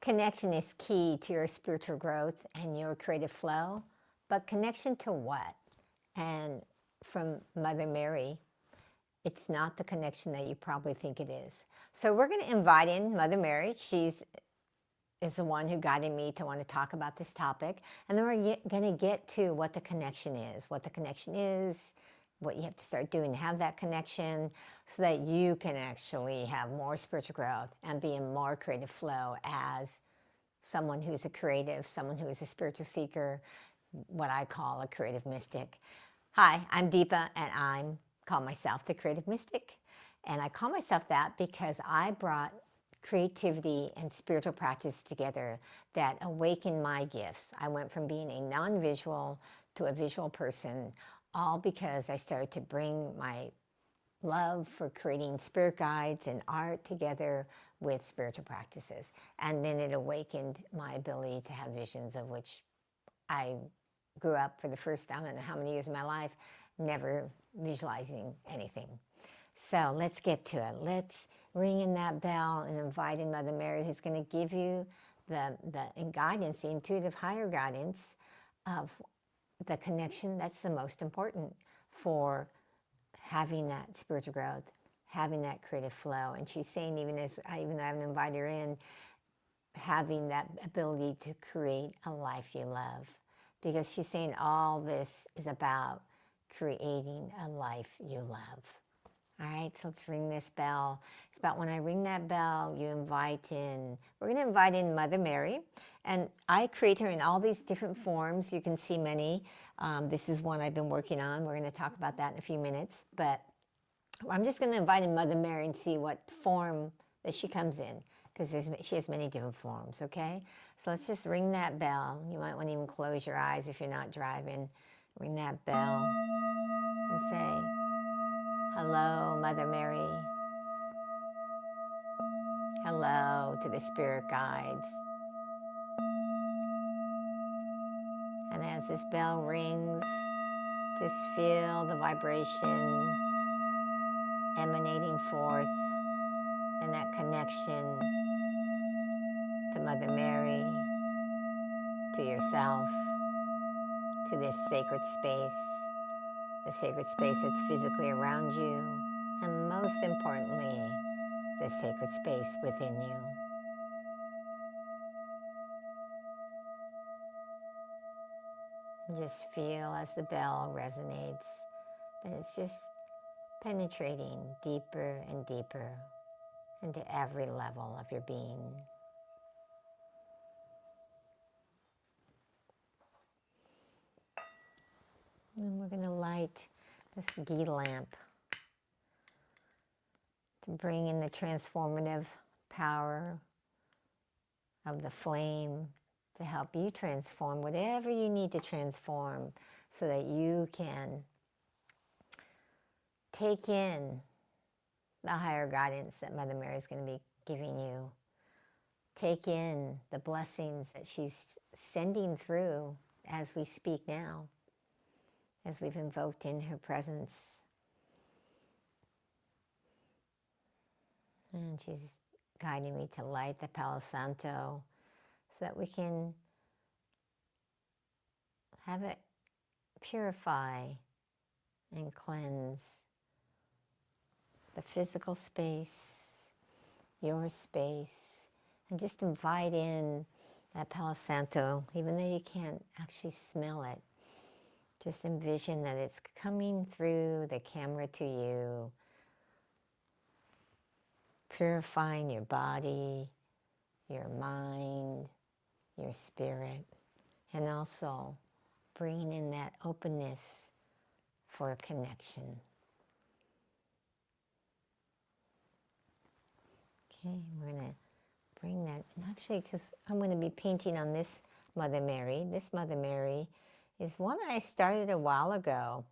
Connection is key to your spiritual growth and your creative flow, but connection to what? And from Mother Mary, it's not the connection that you probably think it is. So we're going to invite in Mother Mary. She's is the one who guided me to want to talk about this topic. And then we're going to get to what the connection is, what you have to start doing to have that connection so that you can actually have more spiritual growth and be in more creative flow as someone who's a creative, someone who is a spiritual seeker, what I call a creative mystic. Hi, I'm Deepa, and I call myself the creative mystic. And I call myself that because I brought creativity and spiritual practice together that awakened my gifts. I went from being a non-visual to a visual person, all because I started to bring my love for creating spirit guides and art together with spiritual practices. And then it awakened my ability to have visions, of which I grew up for the first, I don't know how many years of my life, never visualizing anything. So let's get to it. Let's ring in that bell and invite in Mother Mary, who's going to give you the guidance, the intuitive higher guidance of the connection that's the most important for having that spiritual growth, having that creative flow. And she's saying, even though I haven't invited her in, having that ability to create a life you love. Because she's saying all this is about creating a life you love. All right, so let's ring this bell. It's about when I ring that bell, you invite in, we're going to invite in Mother Mary. And I create her in all these different forms. You can see many. This is one I've been working on. We're going to talk about that in a few minutes. But I'm just going to invite in Mother Mary and see what form that she comes in, because she has many different forms, okay? So let's just ring that bell. You might want to even close your eyes if you're not driving. Ring that bell and say, hello, Mother Mary. Hello to the spirit guides. And as this bell rings, just feel the vibration emanating forth and that connection to Mother Mary, to yourself, to this sacred space, the sacred space that's physically around you, and most importantly, the sacred space within you. Just feel as the bell resonates that it's just penetrating deeper and deeper into every level of your being. And we're going to light this ghee lamp to bring in the transformative power of the flame to help you transform whatever you need to transform so that you can take in the higher guidance that Mother Mary is going to be giving you. Take in the blessings that she's sending through as we speak now, as we've invoked in her presence. And she's guiding me to light the Palo Santo so that we can have it purify and cleanse the physical space, your space, and just invite in that Palo Santo, even though you can't actually smell it. Just envision that it's coming through the camera to you, purifying your body, your mind, your spirit, and also bringing in that openness for connection. Okay, we're going to bring that, and actually, because I'm going to be painting on this Mother Mary. This Mother Mary is one I started a while ago,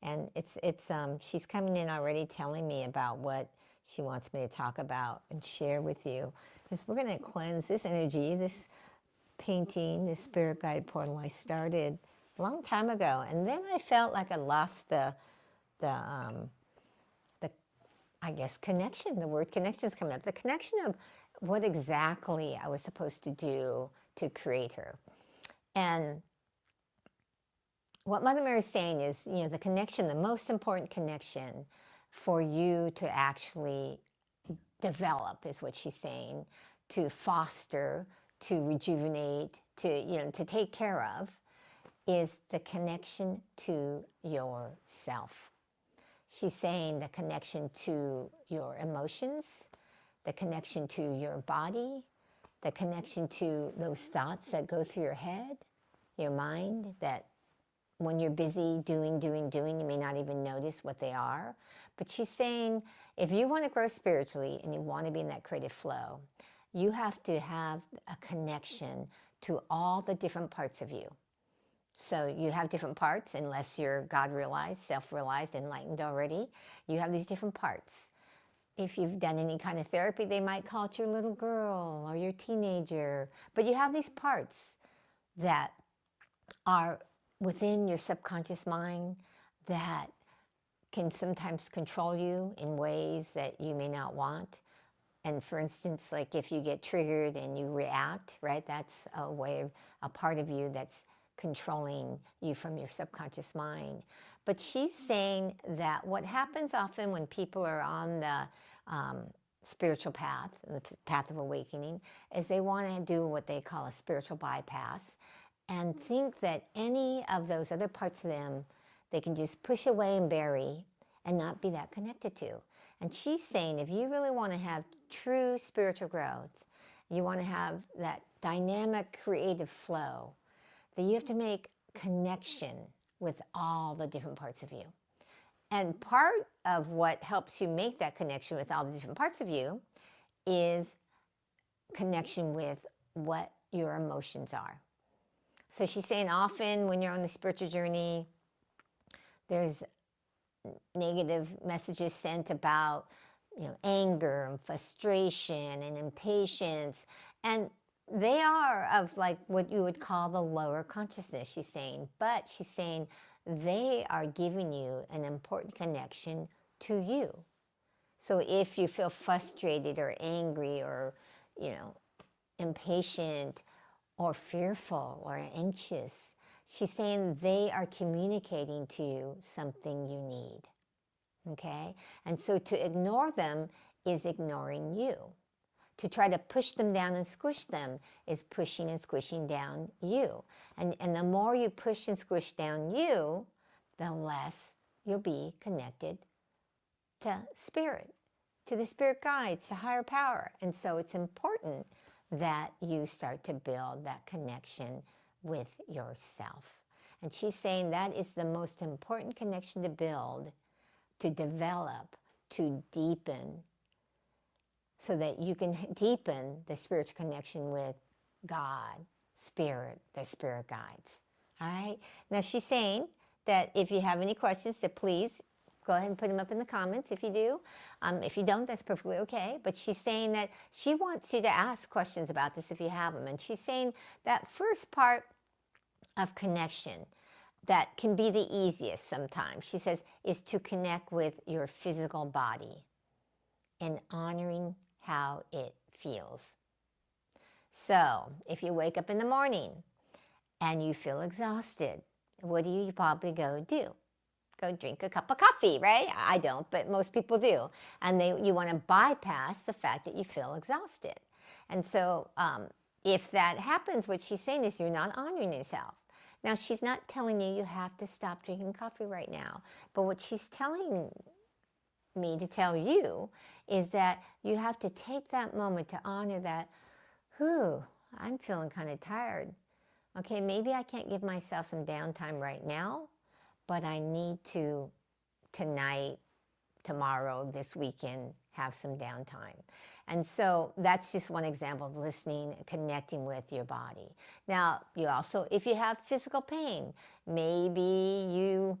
and she's coming in already telling me about what she wants me to talk about and share with you. Because we're going to cleanse this energy, this painting, this spirit guide portal I started a long time ago, and then I felt like I lost the I guess connection. The word connection is coming up. The connection of what exactly I was supposed to do to create her. And what Mother Mary is saying is, the connection, the most important connection for you to actually develop is what she's saying, to foster, to rejuvenate, to take care of, is the connection to yourself. She's saying the connection to your emotions, the connection to your body, the connection to those thoughts that go through your head, your mind, that when you're busy doing, you may not even notice what they are. But she's saying, if you want to grow spiritually and you want to be in that creative flow, you have to have a connection to all the different parts of you. So you have different parts, unless you're God-realized, self-realized, enlightened already. You have these different parts. If you've done any kind of therapy, they might call it your little girl or your teenager. But you have these parts that are within your subconscious mind that can sometimes control you in ways that you may not want. And for instance, like if you get triggered and you react, right? That's a part of you that's controlling you from your subconscious mind. But she's saying that what happens often when people are on the spiritual path, the path of awakening, is they want to do what they call a spiritual bypass and think that any of those other parts of them they can just push away and bury and not be that connected to. And she's saying if you really want to have true spiritual growth, you want to have that dynamic creative flow, that you have to make connection with all the different parts of you. And part of what helps you make that connection with all the different parts of you is connection with what your emotions are. So she's saying often when you're on the spiritual journey, there's negative messages sent about, anger and frustration and impatience. And they are of like what you would call the lower consciousness, she's saying. But she's saying they are giving you an important connection to you. So if you feel frustrated or angry or, impatient or fearful or anxious, she's saying they are communicating to you something you need. Okay? And so to ignore them is ignoring you. To try to push them down and squish them is pushing and squishing down you. And the more you push and squish down you, the less you'll be connected to spirit, to the spirit guides, to higher power. And so it's important that you start to build that connection with yourself. And she's saying that is the most important connection to build, to develop, to deepen, so that you can deepen the spiritual connection with God, spirit, the spirit guides. All right? Now she's saying that if you have any questions, so please go ahead and put them up in the comments if you do. If you don't, that's perfectly okay. But she's saying that she wants you to ask questions about this if you have them. And she's saying that first part of connection that can be the easiest sometimes, she says, is to connect with your physical body and honoring how it feels. So if you wake up in the morning and you feel exhausted, what do you probably go do? Go drink a cup of coffee, right? I don't, but most people do. And you want to bypass the fact that you feel exhausted. And so if that happens, what she's saying is you're not honoring yourself. Now, she's not telling you have to stop drinking coffee right now. But what she's telling me to tell you is that you have to take that moment to honor that, I'm feeling kind of tired. Okay, maybe I can't give myself some downtime right now, but I need to, tonight, tomorrow, this weekend, have some downtime. And so that's just one example of listening, connecting with your body. Now, you also, if you have physical pain, maybe you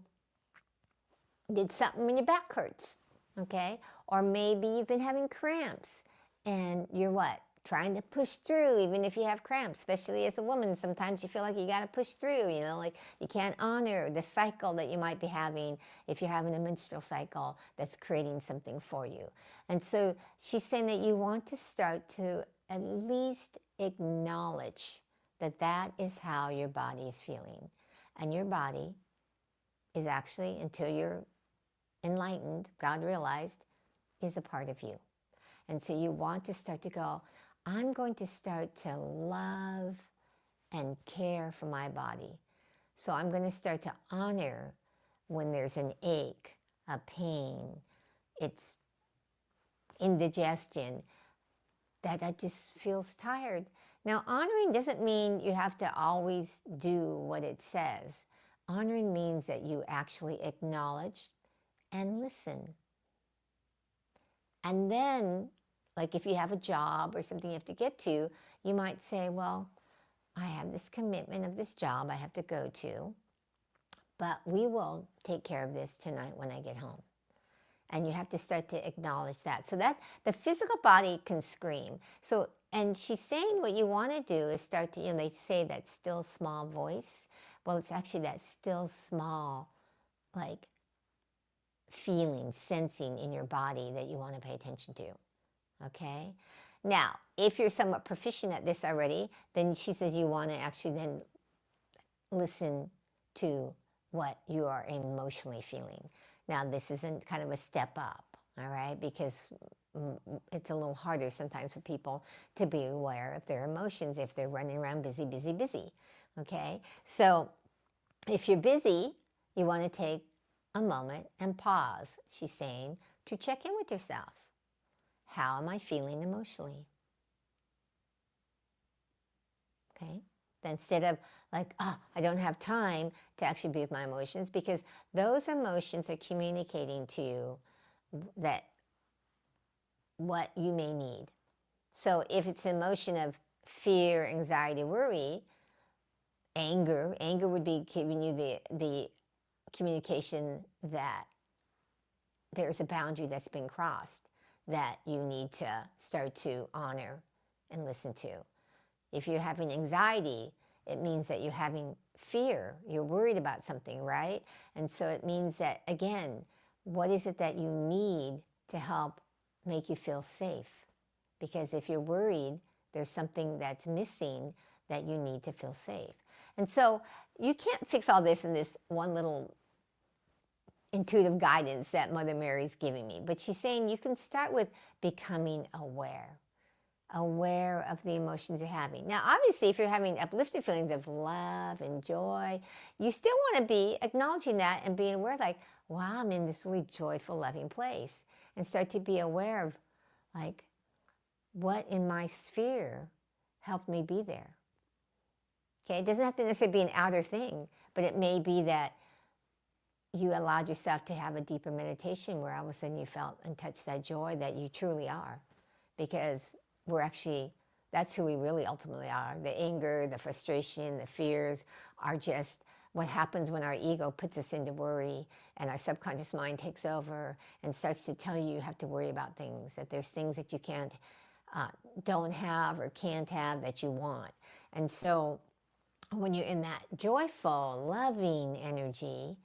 did something when your back hurts, okay? Or maybe you've been having cramps and you're what? trying to push through, even if you have cramps, especially as a woman. Sometimes you feel like you got to push through, like you can't honor the cycle that you might be having if you're having a menstrual cycle that's creating something for you. And so she's saying that you want to start to at least acknowledge that that is how your body is feeling. And your body is actually, until you're enlightened, God realized, is a part of you. And so you want to start to go, I'm going to start to love and care for my body. So I'm going to start to honor when there's an ache, a pain, it's indigestion, that I just feels tired. Now, honoring doesn't mean you have to always do what it says. Honoring means that you actually acknowledge and listen. And then, like if you have a job or something you have to get to, you might say, well, I have this commitment of this job I have to go to, but we will take care of this tonight when I get home. And you have to start to acknowledge that. So that the physical body can scream. So, and she's saying what you want to do is start to, they say that still small voice. Well, it's actually that still small, like, feeling, sensing in your body that you want to pay attention to. Okay? Now, if you're somewhat proficient at this already, then she says you want to actually then listen to what you are emotionally feeling. Now, this isn't kind of a step up, all right? Because it's a little harder sometimes for people to be aware of their emotions if they're running around busy, busy, busy, okay? So if you're busy, you want to take a moment and pause, she's saying, to check in with yourself. How am I feeling emotionally? Okay? Then instead of like, oh, I don't have time to actually be with my emotions, because those emotions are communicating to you that what you may need. So if it's an emotion of fear, anxiety, worry, anger would be giving you the communication that there's a boundary that's been crossed that you need to start to honor and listen to. If you're having anxiety, it means that you're having fear. You're worried about something, right? And so it means that, again, what is it that you need to help make you feel safe? Because if you're worried, there's something that's missing that you need to feel safe. And so you can't fix all this in this one little intuitive guidance that Mother Mary's giving me. But she's saying you can start with becoming aware of the emotions you're having. Now, obviously, if you're having uplifted feelings of love and joy, you still want to be acknowledging that and being aware, like, wow, I'm in this really joyful, loving place. And start to be aware of, like, what in my sphere helped me be there. Okay, it doesn't have to necessarily be an outer thing, but it may be that you allowed yourself to have a deeper meditation where all of a sudden you felt and touched that joy that you truly are. Because we're actually, that's who we really ultimately are. The anger, the frustration, the fears are just what happens when our ego puts us into worry and our subconscious mind takes over and starts to tell you have to worry about things, that there's things that you can't, don't have or can't have that you want. And so when you're in that joyful, loving energy,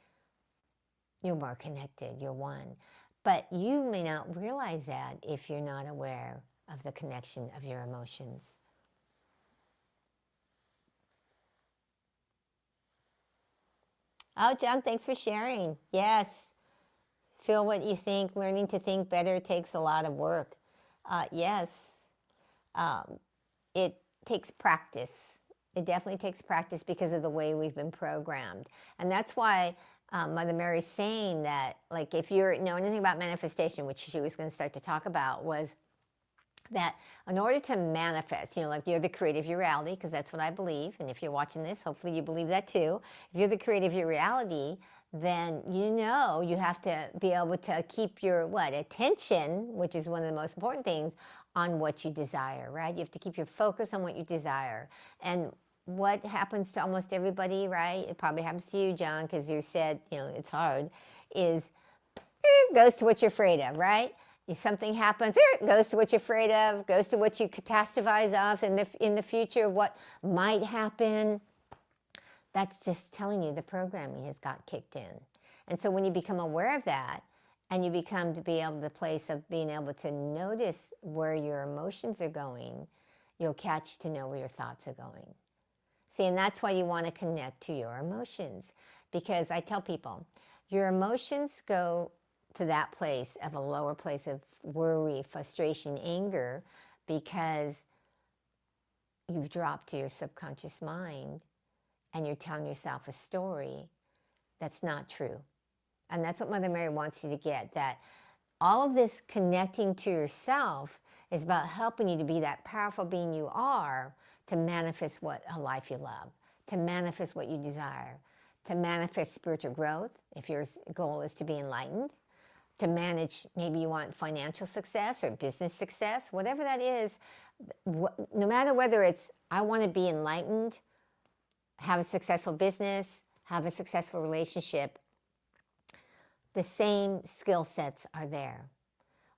you're more connected, you're one. But you may not realize that if you're not aware of the connection of your emotions. Oh, John, thanks for sharing. Yes, feel what you think. Learning to think better takes a lot of work. Yes, it takes practice. It definitely takes practice because of the way we've been programmed. And that's why Mother Mary's saying that, like, if you know anything about manifestation, which she was going to start to talk about, was that in order to manifest, like you're the creator of your reality, because that's what I believe. And if you're watching this, hopefully you believe that too. If you're the creator of your reality, then you have to be able to keep your attention, which is one of the most important things, on what you desire, right? You have to keep your focus on what you desire. And what happens to almost everybody, right? It probably happens to you, John, because you said, it's hard, is goes to what you're afraid of, right? Something happens, it goes to what you're afraid of, goes to what you catastrophize of in the future, what might happen. That's just telling you the programming has got kicked in. And so when you become aware of that, and you become to be able to the place of being able to notice where your emotions are going, you'll catch to know where your thoughts are going. See, and that's why you want to connect to your emotions. Because I tell people, your emotions go to that place of a lower place of worry, frustration, anger, because you've dropped to your subconscious mind and you're telling yourself a story that's not true. And that's what Mother Mary wants you to get, that all of this connecting to yourself is about helping you to be that powerful being you are, to manifest a life you love, to manifest what you desire, to manifest spiritual growth, if your goal is to be enlightened, to manage, maybe you want financial success or business success, whatever that is, no matter whether it's, I want to be enlightened, have a successful business, have a successful relationship, the same skill sets are there.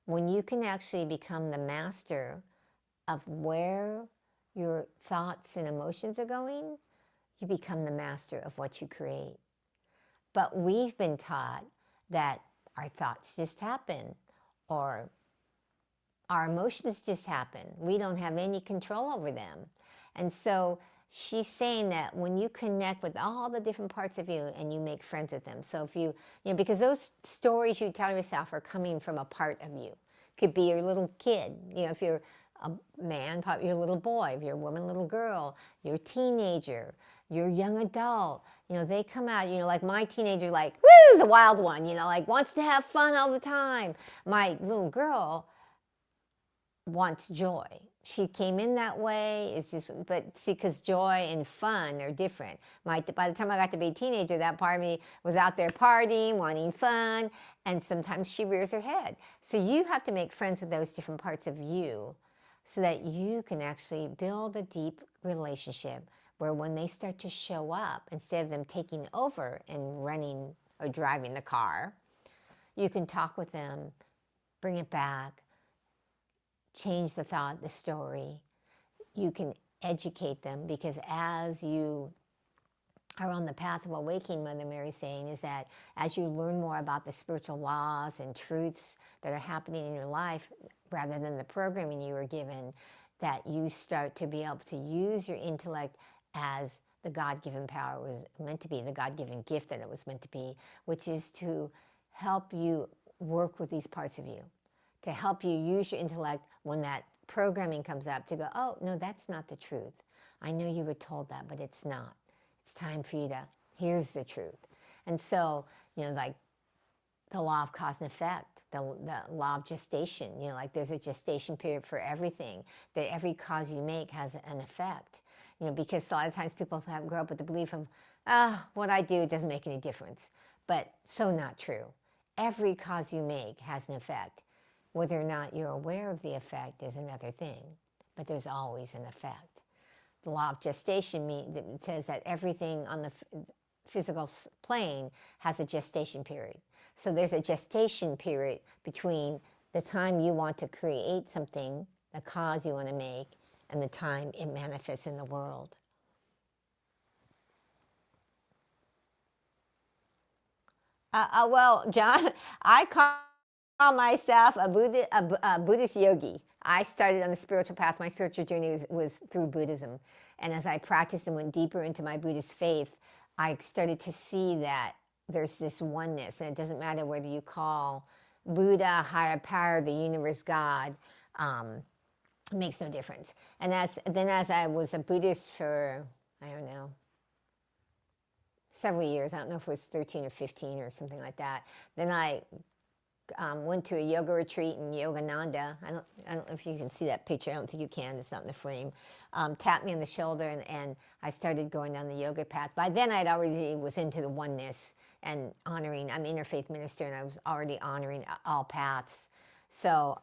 When you can actually become the master of where your thoughts and emotions are going, you become the master of what you create. But we've been taught that our thoughts just happen, or our emotions just happen. We don't have any control over them. And so she's saying that when you connect with all the different parts of you and you make friends with them. So if you because those stories you tell yourself are coming from a part of you. Could be your little kid. If you're a man, probably your little boy. If you're a woman, little girl. Your teenager. Your young adult. They come out, like my teenager, like, woo, is a wild one, like wants to have fun all the time. My little girl wants joy. She came in that way. It's just, but see, because joy and fun are different. By the time I got to be a teenager, that part of me was out there partying, wanting fun, and sometimes she rears her head. So you have to make friends with those different parts of you so that you can actually build a deep relationship where when they start to show up, instead of them taking over and running or driving the car, you can talk with them, bring it back, change the thought, the story. You can educate them, because as you are on the path of awakening, Mother Mary's saying, is that as you learn more about the spiritual laws and truths that are happening in your life, rather than the programming you were given, that you start to be able to use your intellect as the God-given power was meant to be, the God-given gift that it was meant to be, which is to help you work with these parts of you, to help you use your intellect when that programming comes up, to go, oh, no, that's not the truth. I know you were told that, but it's not. It's time for you to, here's the truth. And so, like the law of cause and effect, the law of gestation, like there's a gestation period for everything, that every cause you make has an effect. Because a lot of times people grow up with the belief of, what I do doesn't make any difference. But so not true. Every cause you make has an effect. Whether or not you're aware of the effect is another thing, but there's always an effect. The law of gestation says that everything on the physical plane has a gestation period. So there's a gestation period between the time you want to create something, the cause you want to make, and the time it manifests in the world. Well, John, I call myself a Buddhist yogi. I started on the spiritual path. My spiritual journey was through Buddhism. And as I practiced and went deeper into my Buddhist faith, I started to see that there's this oneness. And it doesn't matter whether you call Buddha, higher power, the universe, God. It makes no difference. And as I was a Buddhist for, I don't know, several years, I don't know if it was 13 or 15 or something like that, then I went to a yoga retreat in Yogananda. I don't know if you can see that picture. I don't think you can. It's not in the frame. Tapped me on the shoulder, and I started going down the yoga path. By then, I'd already was into the oneness and honoring. I'm an interfaith minister, and I was already honoring all paths. So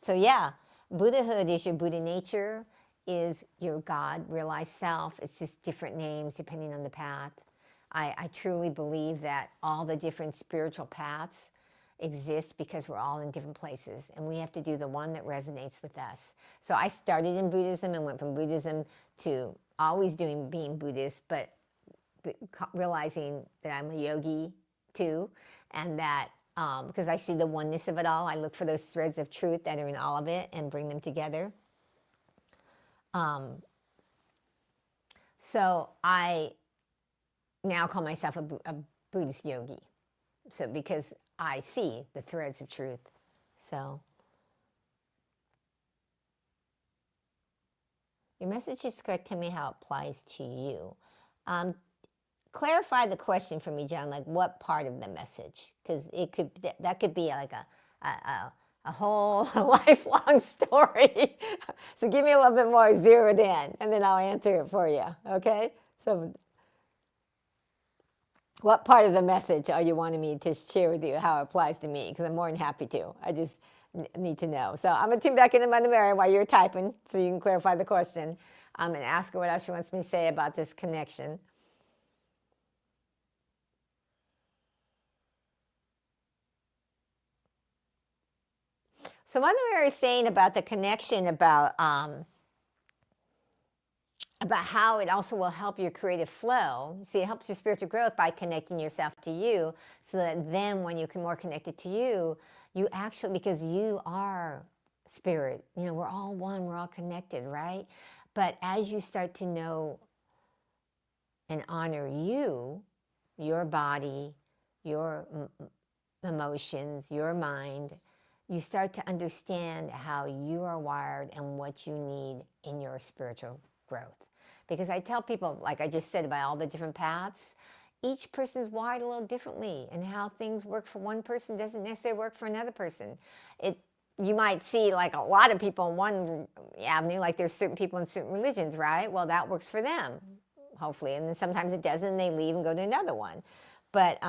yeah, Buddhahood is your Buddha nature, is your God realized self. It's just different names depending on the path. I truly believe that all the different spiritual paths exists because we're all in different places, and we have to do the one that resonates with us. So I started in Buddhism and went from Buddhism to always being Buddhist, but realizing that I'm a yogi too, and that because I see the oneness of it all, I look for those threads of truth that are in all of it and bring them together. So I now call myself a Buddhist yogi. So because I see the threads of truth. So your message is correct. Tell me how it applies to you. Clarify the question for me, John. Like what part of the message? Because that could be like a whole lifelong story. So give me a little bit more zeroed in, and then I'll answer it for you. Okay? So what part of the message are you wanting me to share with you how it applies to me? Because I'm more than happy to. I just need to know. So I'm going to tune back into Mother Mary while you're typing so you can clarify the question and ask her what else she wants me to say about this connection. So Mother Mary is saying about the connection about how it also will help your creative flow. See, it helps your spiritual growth by connecting yourself to you, so that then when you can more connected to you, you actually, because you are spirit, we're all one, we're all connected, right? But as you start to know and honor you, your body, your emotions, your mind, you start to understand how you are wired and what you need in your spiritual growth. Because I tell people, like I just said, about all the different paths, each person's wired a little differently, and how things work for one person doesn't necessarily work for another person. You might see like a lot of people in one avenue, like there's certain people in certain religions, right? Well, that works for them, hopefully, and then sometimes it doesn't, and they leave and go to another one. But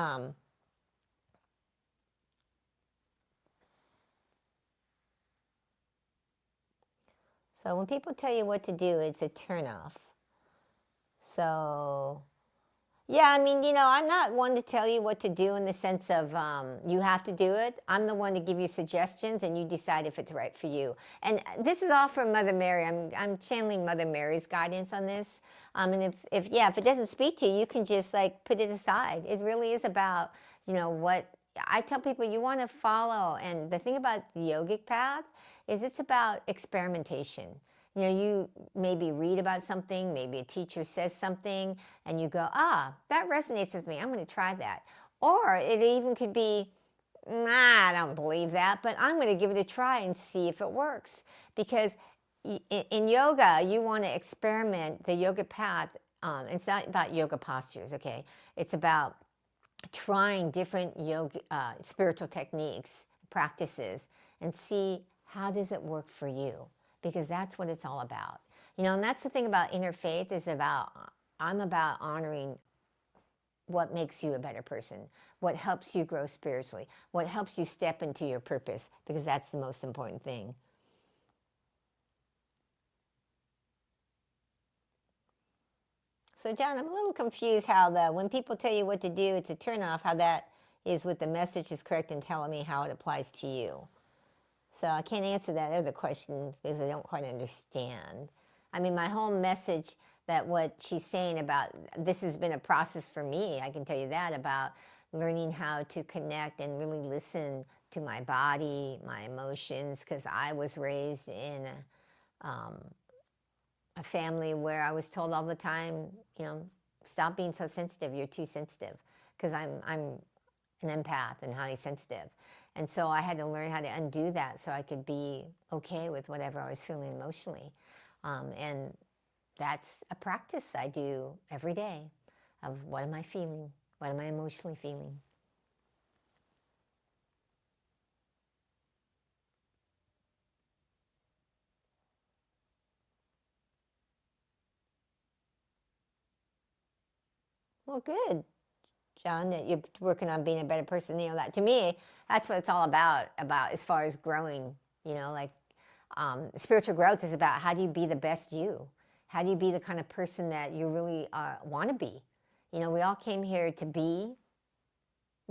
so when people tell you what to do, it's a turnoff. So, yeah, I mean, I'm not one to tell you what to do in the sense of you have to do it. I'm the one to give you suggestions, and you decide if it's right for you. And this is all from Mother Mary. I'm channeling Mother Mary's guidance on this. And if it doesn't speak to you, you can just like put it aside. It really is about, what I tell people you want to follow. And the thing about the yogic path is it's about experimentation. You maybe read about something, maybe a teacher says something, and you go, that resonates with me. I'm going to try that. Or it even could be, I don't believe that, but I'm going to give it a try and see if it works. Because in yoga, you want to experiment the yoga path. It's not about yoga postures, okay? It's about trying different yoga, spiritual techniques, practices, and see how does it work for you. Because that's what it's all about. And that's the thing about inner faith I'm about honoring what makes you a better person, what helps you grow spiritually, what helps you step into your purpose, because that's the most important thing. So John, I'm a little confused how when people tell you what to do, it's a turnoff, how that is with the message is correct and telling me how it applies to you. So I can't answer that other question because I don't quite understand. I mean, my whole message that what she's saying about this has been a process for me, I can tell you that, about learning how to connect and really listen to my body, my emotions, because I was raised in a family where I was told all the time, stop being so sensitive, you're too sensitive, because I'm an empath and highly sensitive. And so I had to learn how to undo that so I could be okay with whatever I was feeling emotionally. And that's a practice I do every day of what am I feeling? What am I emotionally feeling? Well, good, John, that you're working on being a better person. That to me, that's what it's all about as far as growing. Spiritual growth is about how do you be the best you? How do you be the kind of person that you really want to be? We all came here to be,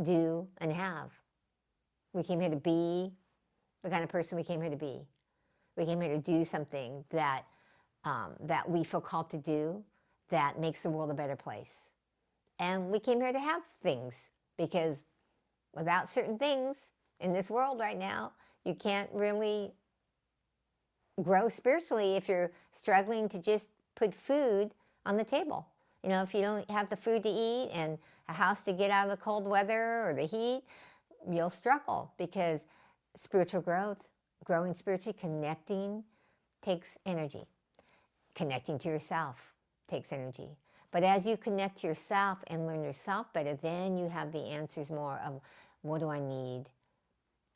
do, and have. We came here to be the kind of person we came here to be. We came here to do something that that we feel called to do that makes the world a better place. And we came here to have things, because without certain things in this world right now, you can't really grow spiritually if you're struggling to just put food on the table. You know, if you don't have the food to eat and a house to get out of the cold weather or the heat, you'll struggle, because spiritual growth, growing spiritually, connecting takes energy. Connecting to yourself takes energy. But as you connect to yourself and learn yourself better, then you have the answers more of, what do I need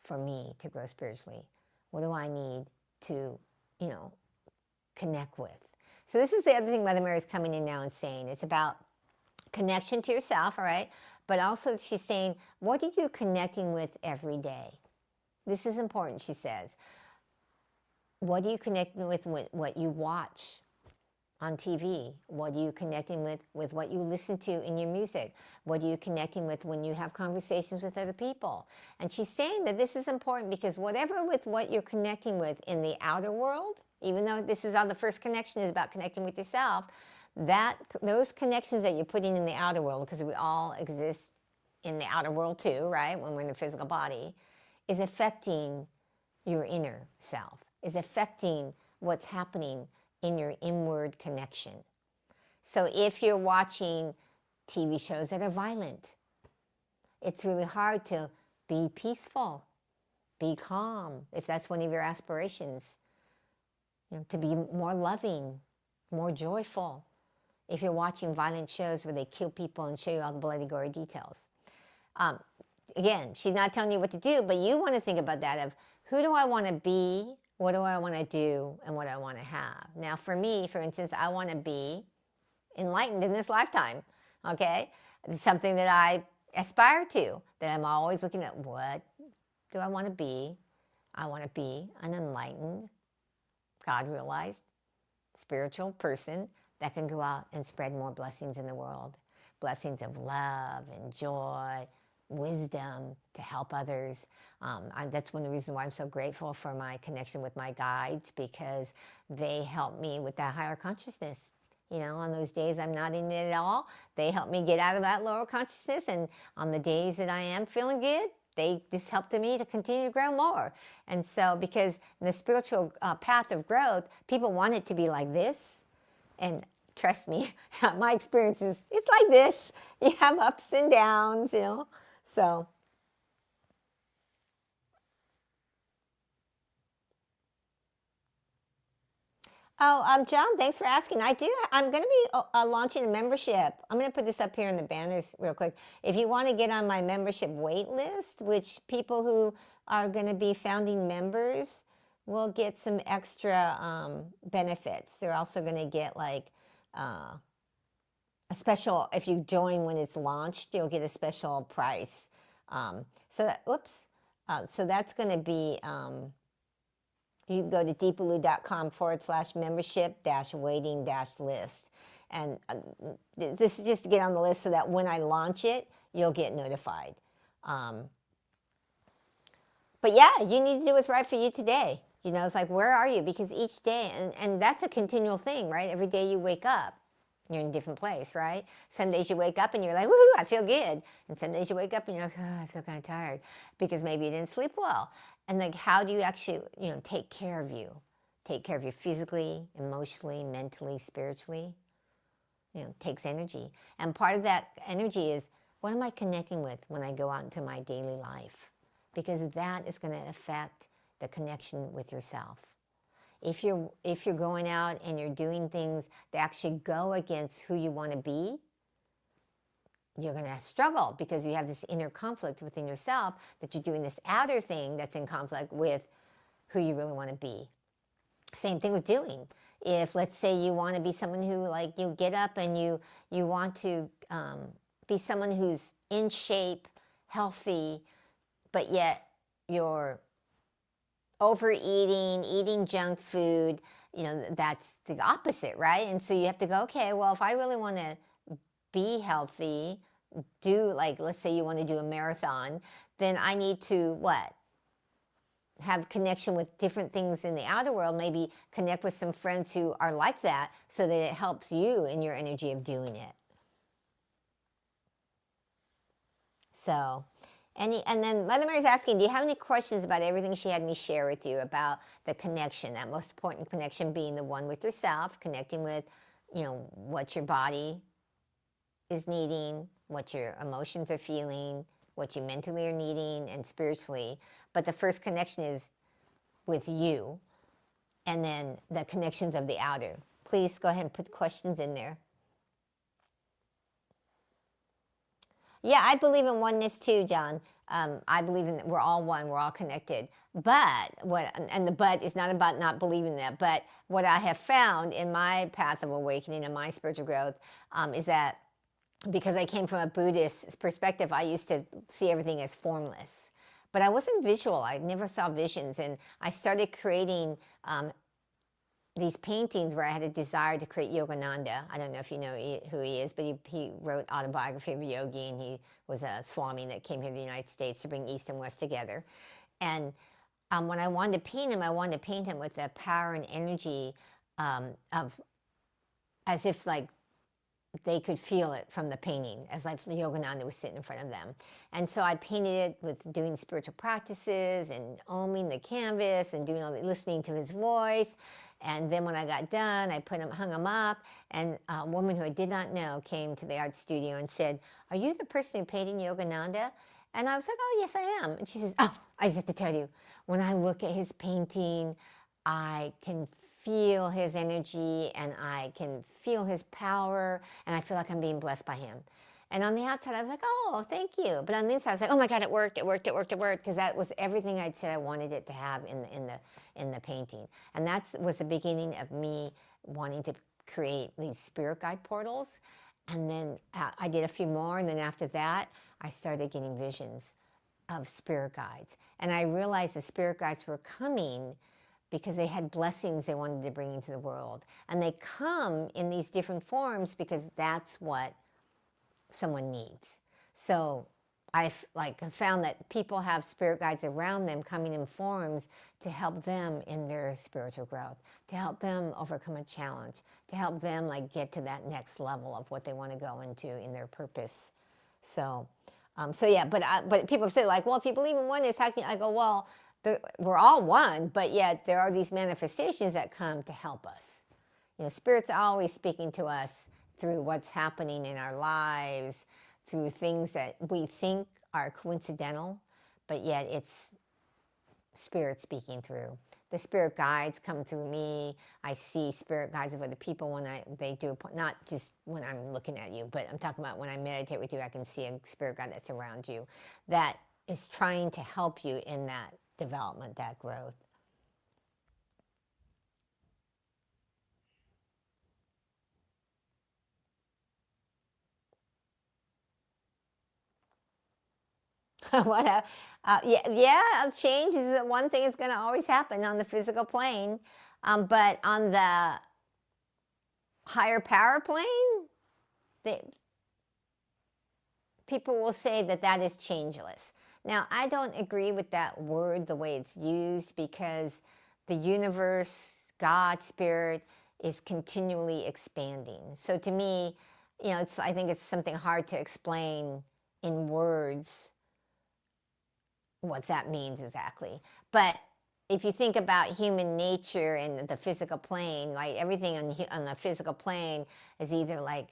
for me to grow spiritually? What do I need to, connect with? So this is the other thing Mother Mary is coming in now and saying. It's about connection to yourself, all right? But also she's saying, what are you connecting with every day? This is important, she says. What are you connecting with what you watch on TV? What are you connecting with what you listen to in your music? What are you connecting with when you have conversations with other people? And she's saying that this is important, because whatever with what you're connecting with in the outer world, even though this is on the first connection is about connecting with yourself, that those connections that you're putting in the outer world, because we all exist in the outer world too, right? When we're in the physical body, is affecting your inner self, is affecting what's happening in your inward connection. So if you're watching TV shows that are violent, it's really hard to be peaceful, be calm, if that's one of your aspirations, to be more loving, more joyful, if you're watching violent shows where they kill people and show you all the bloody, gory details. Again, she's not telling you what to do, but you want to think about that of, who do I want to be? What do I want to do, and what do I want to have? Now, for me, for instance, I want to be enlightened in this lifetime, okay? It's something that I aspire to, that I'm always looking at, what do I want to be? I want to be an enlightened, God-realized, spiritual person that can go out and spread more blessings in the world. Blessings of love and joy, wisdom to help others. That's one of the reasons why I'm so grateful for my connection with my guides, because they help me with that higher consciousness. On those days I'm not in it at all, they help me get out of that lower consciousness. And on the days that I am feeling good, they just help me to continue to grow more. And so, because in the spiritual path of growth, people want it to be like this. And trust me, my experience is, it's like this. You have ups and downs, So, John, thanks for asking. I'm going to be launching a membership. I'm going to put this up here in the banners real quick. If you want to get on my membership wait list, which people who are going to be founding members will get some extra benefits. They're also going to get like a special, if you join when it's launched, you'll get a special price. So that's going to be, you can go to deepaloo.com/membership-waiting-list. And this is just to get on the list so that when I launch it, you'll get notified. But yeah, you need to do what's right for you today. It's like, where are you? Because each day, and that's a continual thing, right? Every day you wake up, you're in a different place, right? Some days you wake up and you're like, woohoo, I feel good. And some days you wake up and you're like, oh, I feel kind of tired, because maybe you didn't sleep well. And like, how do you actually, take care of you? Take care of you physically, emotionally, mentally, spiritually. Takes energy. And part of that energy is, what am I connecting with when I go out into my daily life? Because that is going to affect the connection with yourself. If you're going out and you're doing things that actually go against who you want to be, you're going to struggle, because you have this inner conflict within yourself, that you're doing this outer thing that's in conflict with who you really want to be. Same thing with doing. If, let's say, you want to be someone who, like, you get up and you want to be someone who's in shape, healthy, but yet you're overeating, eating junk food, that's the opposite, right? And so you have to go, okay, well, if I really want to be healthy, do, like, let's say you want to do a marathon, then I need to what? Have connection with different things in the outer world, maybe connect with some friends who are like that so that it helps you in your energy of doing it. So, and then Mother Mary's asking, do you have any questions about everything she had me share with you about the connection, that most important connection being the one with yourself, connecting with, what your body is needing, what your emotions are feeling, what you mentally are needing, and spiritually. But the first connection is with you, and then the connections of the outer. Please go ahead and put questions in there. Yeah, I believe in oneness too, John. I believe in we're all one, we're all connected. But the but is not about not believing that. But what I have found in my path of awakening and my spiritual growth is that because I came from a Buddhist perspective, I used to see everything as formless. But I wasn't visual. I never saw visions, and I started creating these paintings where I had a desire to create Yogananda. I don't know if you know who he is, but he wrote Autobiography of a Yogi, and he was a Swami that came here to the United States to bring East and West together. And when I wanted to paint him, I wanted to paint him with the power and energy of, as if like they could feel it from the painting, as like Yogananda was sitting in front of them. And so I painted it with doing spiritual practices and oming the canvas and doing all the, listening to his voice. And then when I got done, I hung him up, and a woman who I did not know came to the art studio and said, "Are you the person who painted Yogananda?" And I was like, "Oh, yes, I am." And she says, "Oh, I just have to tell you, when I look at his painting, I can feel his energy, and I can feel his power, and I feel like I'm being blessed by him." And on the outside, I was like, "Oh, thank you." But on the inside, I was like, "Oh my God, it worked, it worked, it worked, it worked," because that was everything I'd said I wanted it to have in the painting. And that was the beginning of me wanting to create these spirit guide portals. And then I did a few more, and then after that, I started getting visions of spirit guides. And I realized the spirit guides were coming because they had blessings they wanted to bring into the world. And they come in these different forms because that's what someone needs. So I've found that people have spirit guides around them coming in forms to help them in their spiritual growth, to help them overcome a challenge, to help them get to that next level of what they want to go into in their purpose. So yeah, but people say well, if you believe in oneness, how can you? I go, well, we're all one, but yet there are these manifestations that come to help us. Spirit's always speaking to us through what's happening in our lives, through things that we think are coincidental, but yet it's Spirit speaking through. The spirit guides come through me. I see spirit guides of other people when they do, not just when I'm looking at you, but I'm talking about when I meditate with you, I can see a spirit guide that's around you that is trying to help you in that development, that growth. What yeah, change is one thing is going to always happen on the physical plane, but on the higher power plane, people will say that is changeless. Now, I don't agree with that word the way it's used, because the universe, God, Spirit, is continually expanding. So to me, I think it's something hard to explain in words what that means exactly. But if you think about human nature and the physical plane, everything on the physical plane is either like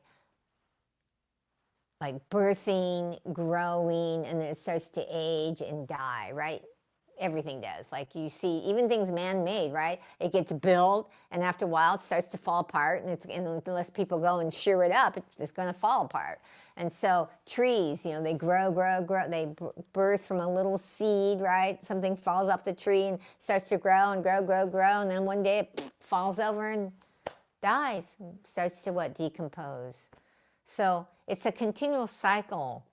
birthing, growing, and then it starts to age and die, right? Everything does. You see, even things man-made, right? It gets built, and after a while, it starts to fall apart, and unless people go and shear it up, it's going to fall apart. And so trees, they grow. They birth from a little seed, right? Something falls off the tree and starts to grow and grow, and then one day it falls over and dies, starts to decompose. So it's a continual cycle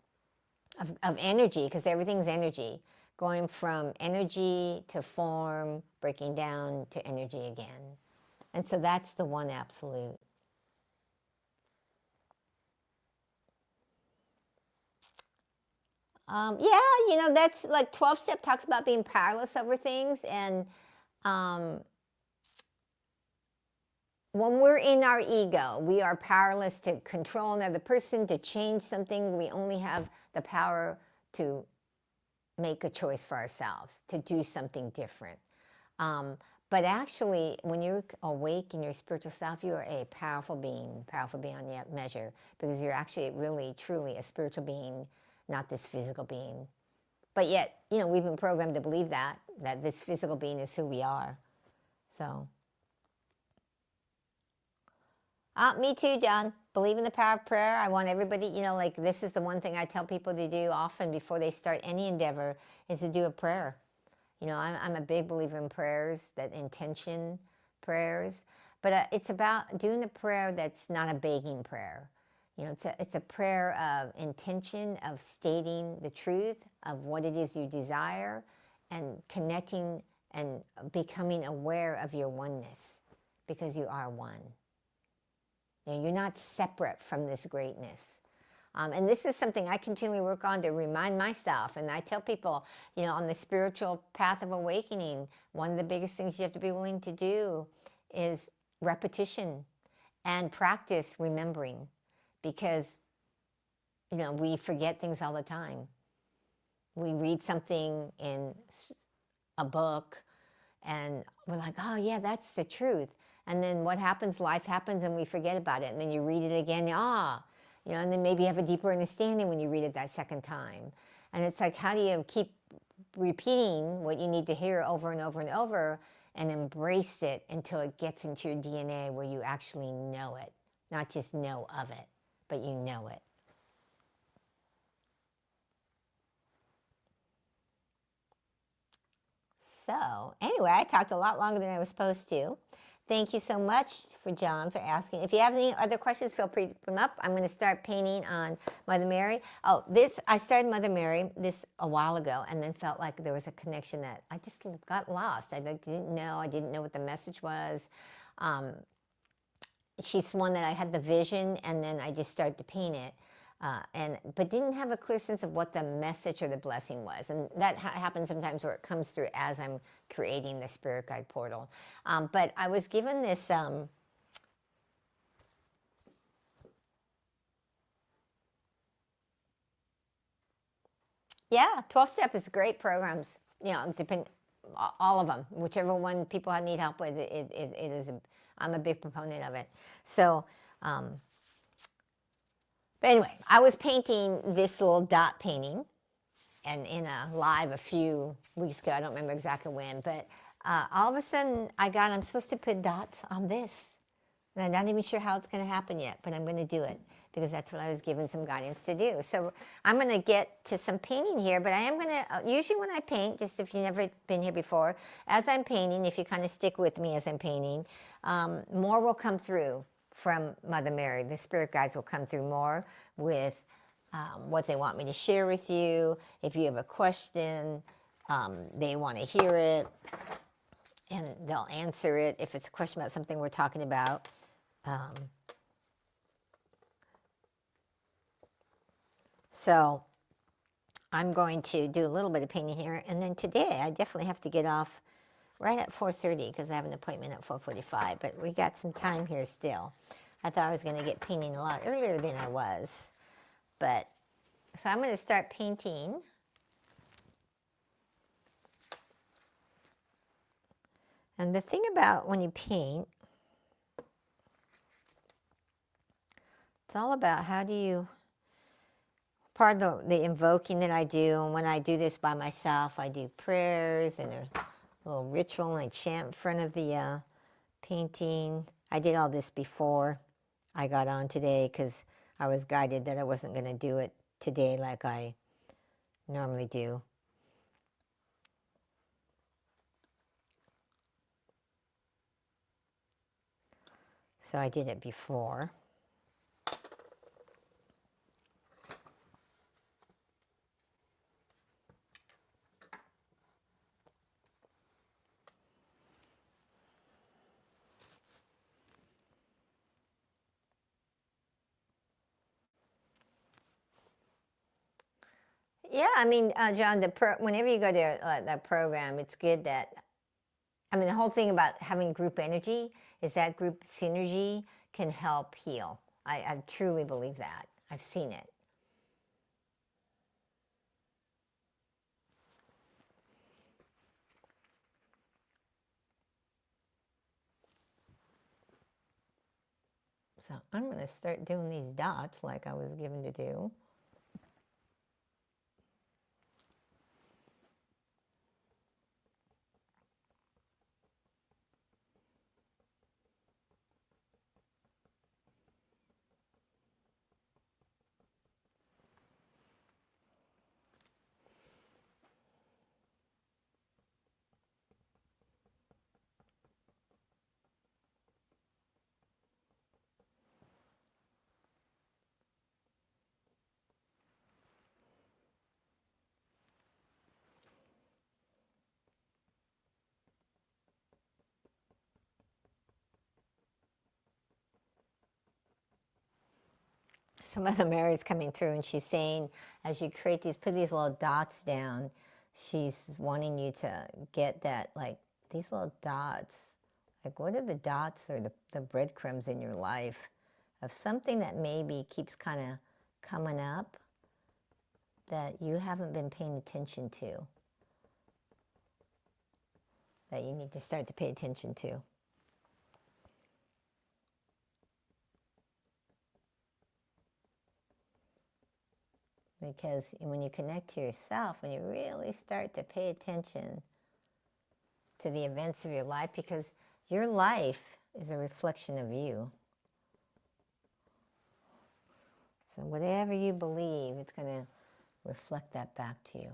of energy, because everything's energy, going from energy to form, breaking down to energy again. And so that's the one absolute. Yeah, you know, that's like 12 step talks about being powerless over things. And um, when we're in our ego, we are powerless to control another person, to change something. We only have the power to make a choice for ourselves, to do something different. Um, but actually, when you're awake in your spiritual self, you are a powerful beyond measure, because you're actually really, truly a spiritual being, not this physical being. But yet, you know, we've been programmed to believe that this physical being is who we are. So, me too, John. Believe in the power of prayer. I want everybody, you know, like this is the one thing I tell people to do often before they start any endeavor, is to do a prayer. You know, I'm a big believer in prayers, that intention prayers. But it's about doing a prayer that's not a begging prayer. You know, it's a prayer of intention, of stating the truth of what it is you desire, and connecting and becoming aware of your oneness, because you are one. You know, you're not separate from this greatness. And this is something I continually work on to remind myself. And I tell people, you know, on the spiritual path of awakening, one of the biggest things you have to be willing to do is repetition and practice remembering. Because, you know, we forget things all the time. We read something in a book and we're like, oh, yeah, that's the truth. And then what happens? Life happens and we forget about it. And then you read it again, you know, and then maybe you have a deeper understanding when you read it that second time. And it's like, how do you keep repeating what you need to hear over and over and over, and embrace it until it gets into your DNA where you actually know it, not just know of it, but you know it. So anyway, I talked a lot longer than I was supposed to. Thank you so much for John for asking. If you have any other questions, feel free to put them up. I'm going to start painting on Mother Mary. Oh, I started Mother Mary this a while ago, and then felt like there was a connection that I just got lost. I didn't know what the message was. She's one that I had the vision, and then I just started to paint it. But didn't have a clear sense of what the message or the blessing was. And that happens sometimes where it comes through as I'm creating the spirit guide portal. But I was given this, yeah, 12-step is great programs. You know, all of them, whichever one people need help with, it is, I'm a big proponent of it. So, but anyway, I was painting this little dot painting, and in a live a few weeks ago, I don't remember exactly when, but all of a sudden I'm supposed to put dots on this. And I'm not even sure how it's going to happen yet, but I'm going to do it because that's what I was given some guidance to do. So I'm going to get to some painting here, but I am going to, usually when I paint, just if you've never been here before, as I'm painting, if you kind of stick with me as I'm painting, more will come through from Mother Mary. The spirit guides will come through more with what they want me to share with you. If you have a question, they want to hear it, and they'll answer it if it's a question about something we're talking about. So I'm going to do a little bit of painting here, and then today I definitely have to get off right at 4:30 because I have an appointment at 4:45, but we got some time here still. I thought I was going to get painting a lot earlier than I was, but so I'm going to start painting. And the thing about when you paint, it's all about how do you, part of the invoking that I do, and when I do this by myself, I do prayers and a little ritual, and I chant in front of the painting. I did all this before I got on today because I was guided that I wasn't going to do it today like I normally do. So I did it before. Yeah, I mean, John, whenever you go to that program, it's good that, I mean, the whole thing about having group energy is that group synergy can help heal. I truly believe that. I've seen it. So I'm going to start doing these dots like I was given to do. So Mother Mary's coming through and she's saying, as you create these, put these little dots down, she's wanting you to get that, like, these little dots. Like, what are the dots or the breadcrumbs in your life of something that maybe keeps kind of coming up that you haven't been paying attention to, that you need to start to pay attention to? Because when you connect to yourself, when you really start to pay attention to the events of your life, because your life is a reflection of you. So whatever you believe, it's going to reflect that back to you.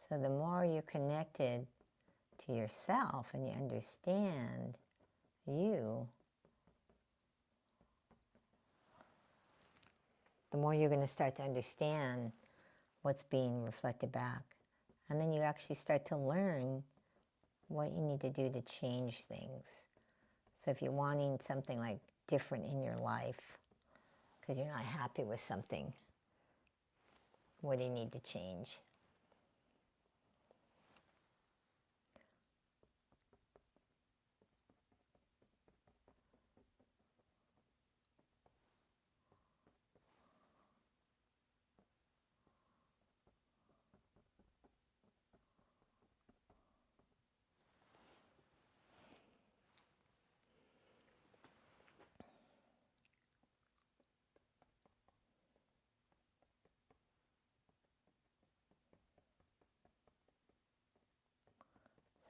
So the more you're connected to yourself and you understand you, the more you're going to start to understand what's being reflected back. And then you actually start to learn what you need to do to change things. So if you're wanting something like different in your life because you're not happy with something, what do you need to change?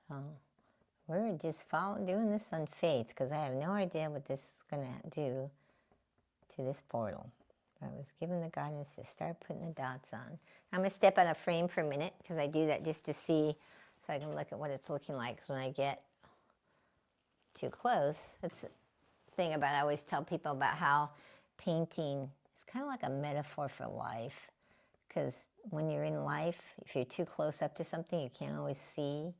So we're just doing this on faith because I have no idea what this is going to do to this portal. I was given the guidance to start putting the dots on. I'm going to step out of frame for a minute because I do that just to see, so I can look at what it's looking like. Because when I get too close, that's the thing about, I always tell people about how painting is kind of like a metaphor for life. Because when you're in life, if you're too close up to something, you can't always see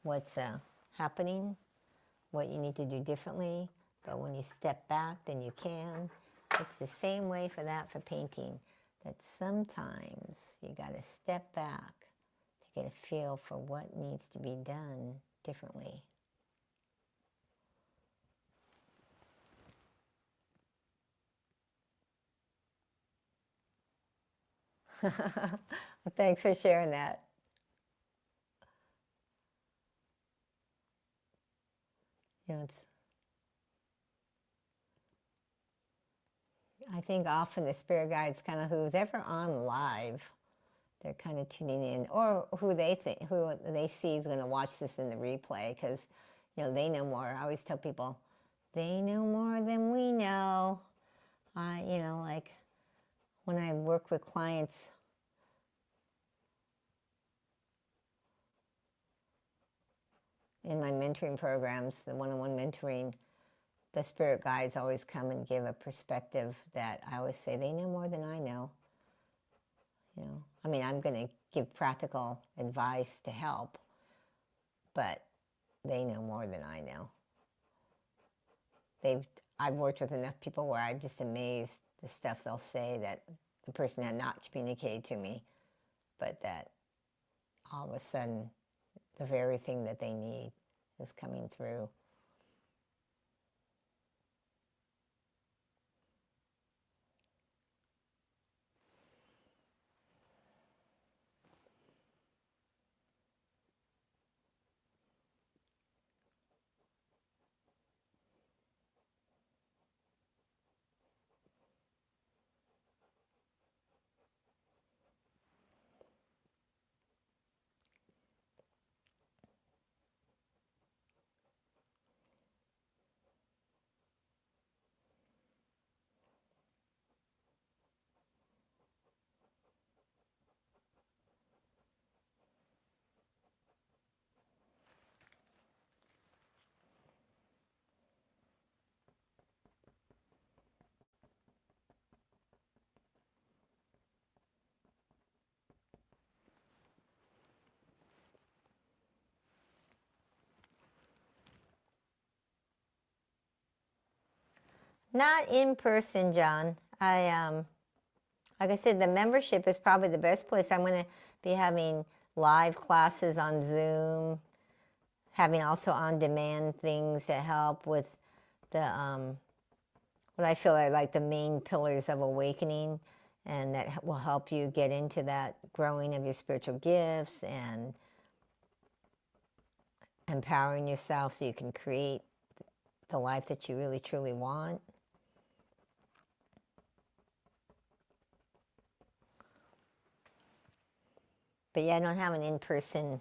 what's happening, what you need to do differently. But when you step back, then you can. It's the same way for painting, that sometimes you got to step back to get a feel for what needs to be done differently. Thanks for sharing that. I think often the spirit guides kind of who's ever on live, they're kind of tuning in, or who they see is going to watch this in the replay, because they know more. I always tell people they know more than we know. Like when I work with clients, in my mentoring programs, the one-on-one mentoring, the spirit guides always come and give a perspective that I always say they know more than I know. I mean, I'm going to give practical advice to help, but they know more than I know. I've worked with enough people where I'm just amazed the stuff they'll say that the person had not communicated to me, but that all of a sudden the very thing that they need is coming through. Not in person, John. Like I said, the membership is probably the best place. I'm going to be having live classes on Zoom, having also on-demand things that help with the what I feel are like the main pillars of awakening, and that will help you get into that growing of your spiritual gifts and empowering yourself so you can create the life that you really truly want. But yeah, I don't have an in-person.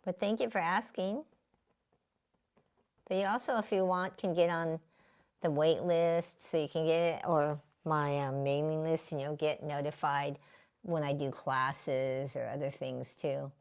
But thank you for asking. But you also, if you want, can get on the wait list so you can get it, or my mailing list, and you'll get notified when I do classes or other things too.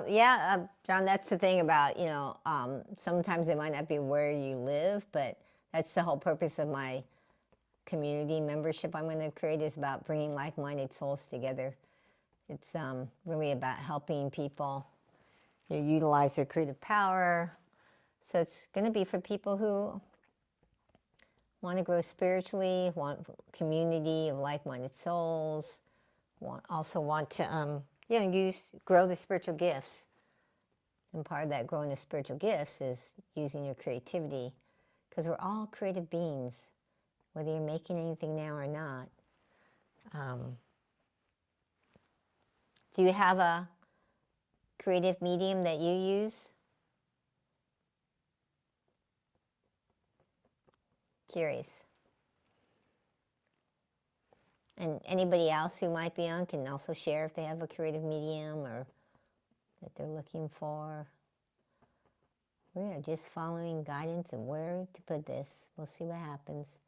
Yeah, John, that's the thing about, sometimes it might not be where you live, but that's the whole purpose of my community membership I'm going to create, is about bringing like-minded souls together. It's really about helping people utilize their creative power. So it's going to be for people who want to grow spiritually, want community of like-minded souls, also want to grow their spiritual gifts. And part of that growing the spiritual gifts is using your creativity, because we're all creative beings, whether you're making anything now or not. Do you have a creative medium that you use? curious. And anybody else who might be on can also share if they have a creative medium or that they're looking for. We are just following guidance of where to put this. We'll see what happens.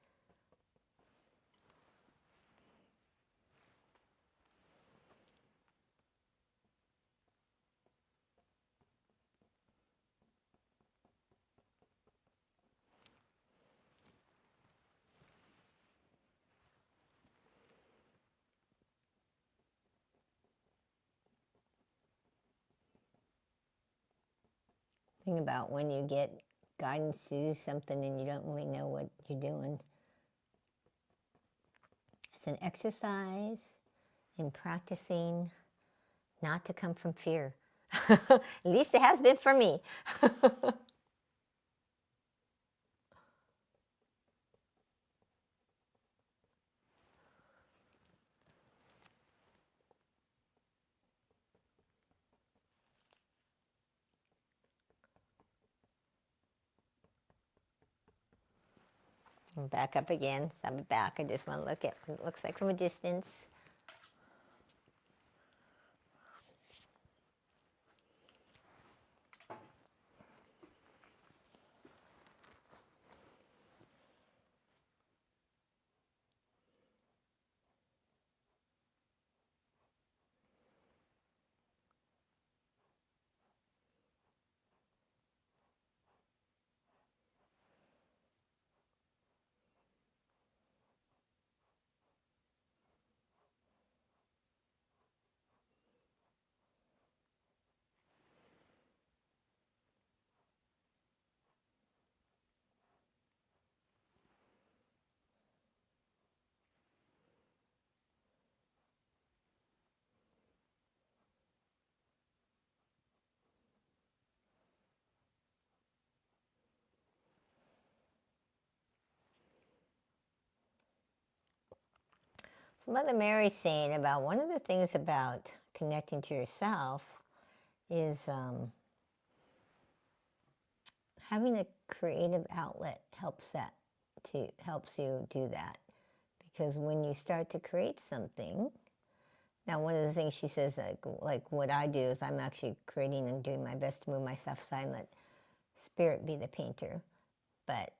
Think about when you get guidance to do something and you don't really know what you're doing. It's an exercise in practicing not to come from fear. At least it has been for me. Back up again. So I'll be back. I just want to look at what it looks like from a distance. So Mother Mary's saying about one of the things about connecting to yourself is having a creative outlet helps you do that. Because when you start to create something, now one of the things she says, like what I do is I'm actually creating and doing my best to move myself aside and let spirit be the painter. But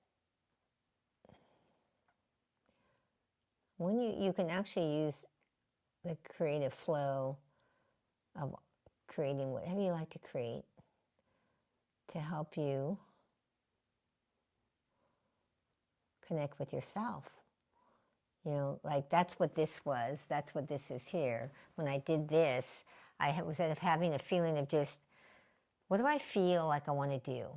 when you can actually use the creative flow of creating whatever you like to create to help you connect with yourself. You know, like that's what this was. That's what this is here. When I did this, I was having a feeling of just, what do I feel like I want to do? You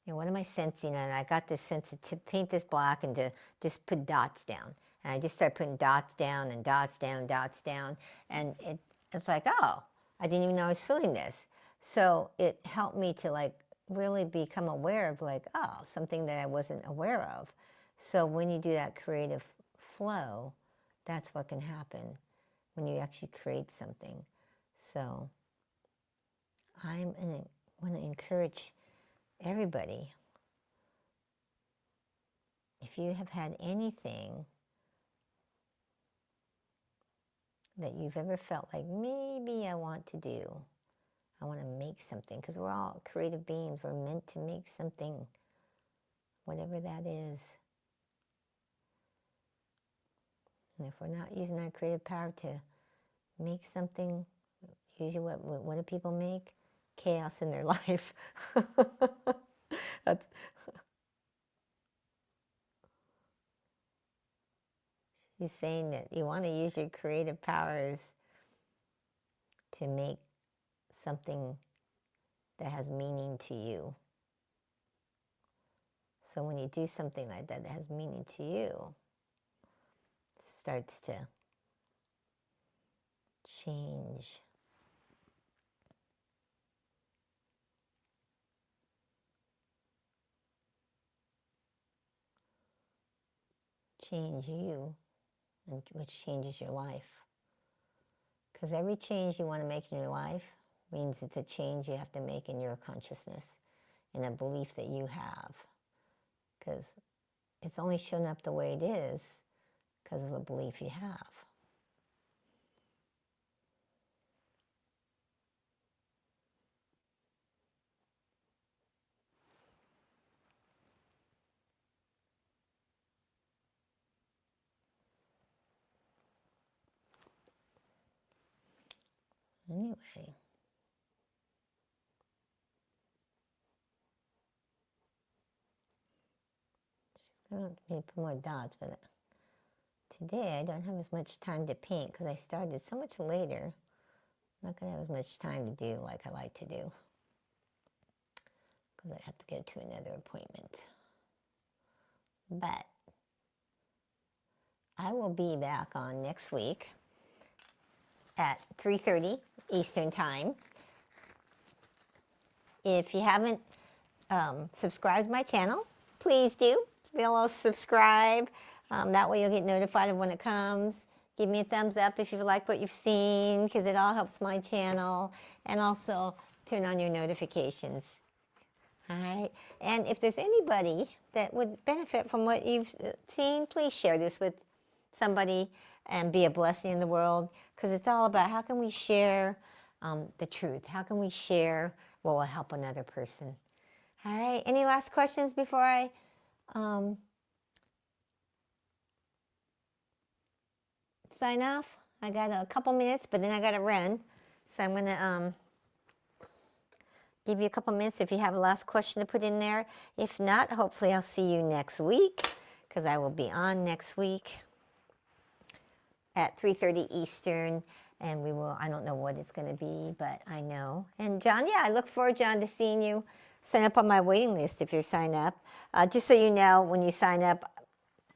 know, what am I sensing? And I got this sense to paint this black and to just put dots down. And I just started putting dots down and dots down, dots down. And it's like, oh, I didn't even know I was feeling this. So it helped me to like really become aware of like, oh, something that I wasn't aware of. So when you do that creative flow, that's what can happen when you actually create something. So I want to encourage everybody, if you have had anything that you've ever felt like maybe I want to do, I want to make something, because we're all creative beings, we're meant to make something, whatever that is. And if we're not using our creative power to make something, usually what do people make? Chaos in their life. He's saying that you want to use your creative powers to make something that has meaning to you. So when you do something like that that has meaning to you, it starts to change. Change you, and which changes your life. Because every change you want to make in your life means it's a change you have to make in your consciousness and a belief that you have. Because it's only shown up the way it is because of a belief you have. Anyway. I don't need to put more dots, but today I don't have as much time to paint because I started so much later. I'm not going to have as much time to do like I like to do because I have to go to another appointment. But I will be back on next week at 3:30 Eastern Time. If you haven't subscribed to my channel, please do. You'll subscribe. That way you'll get notified of when it comes. Give me a thumbs up if you like what you've seen, because it all helps my channel. And also turn on your notifications. All right. And if there's anybody that would benefit from what you've seen, please share this with somebody and be a blessing in the world, because it's all about how can we share the truth? How can we share what will help another person? All right. Any last questions before I sign off? I got a couple minutes, but then I got to run. So I'm going to give you a couple minutes if you have a last question to put in there. If not, hopefully I'll see you next week, because I will be on next week at 3:30 Eastern. And we will, I don't know what it's going to be, but I know. And John, yeah, I look forward, John, to seeing you. Sign up on my waiting list if you're signed up. Just so you know, when you sign up,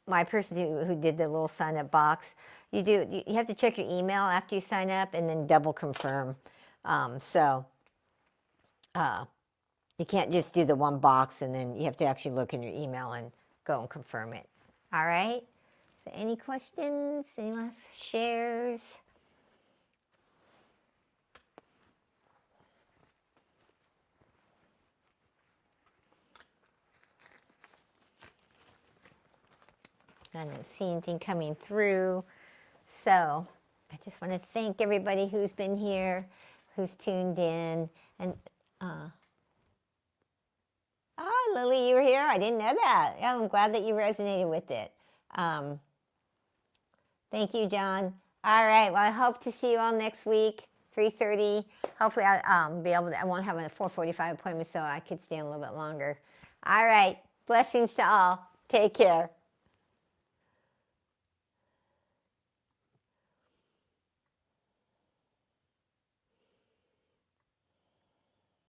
my person who did the little sign up box, you have to check your email after you sign up and then double confirm. You can't just do the one box and then you have to actually look in your email and go and confirm it. All right? So any questions? Any last shares? I don't see anything coming through. So I just want to thank everybody who's been here, who's tuned in. And oh, Lily, you were here? I didn't know that. Yeah, I'm glad that you resonated with it. Thank you, John. All right. Well, I hope to see you all next week, 3:30. Hopefully I'll be able to, I won't have a 4:45 appointment, so I could stay a little bit longer. All right. Blessings to all. Take care.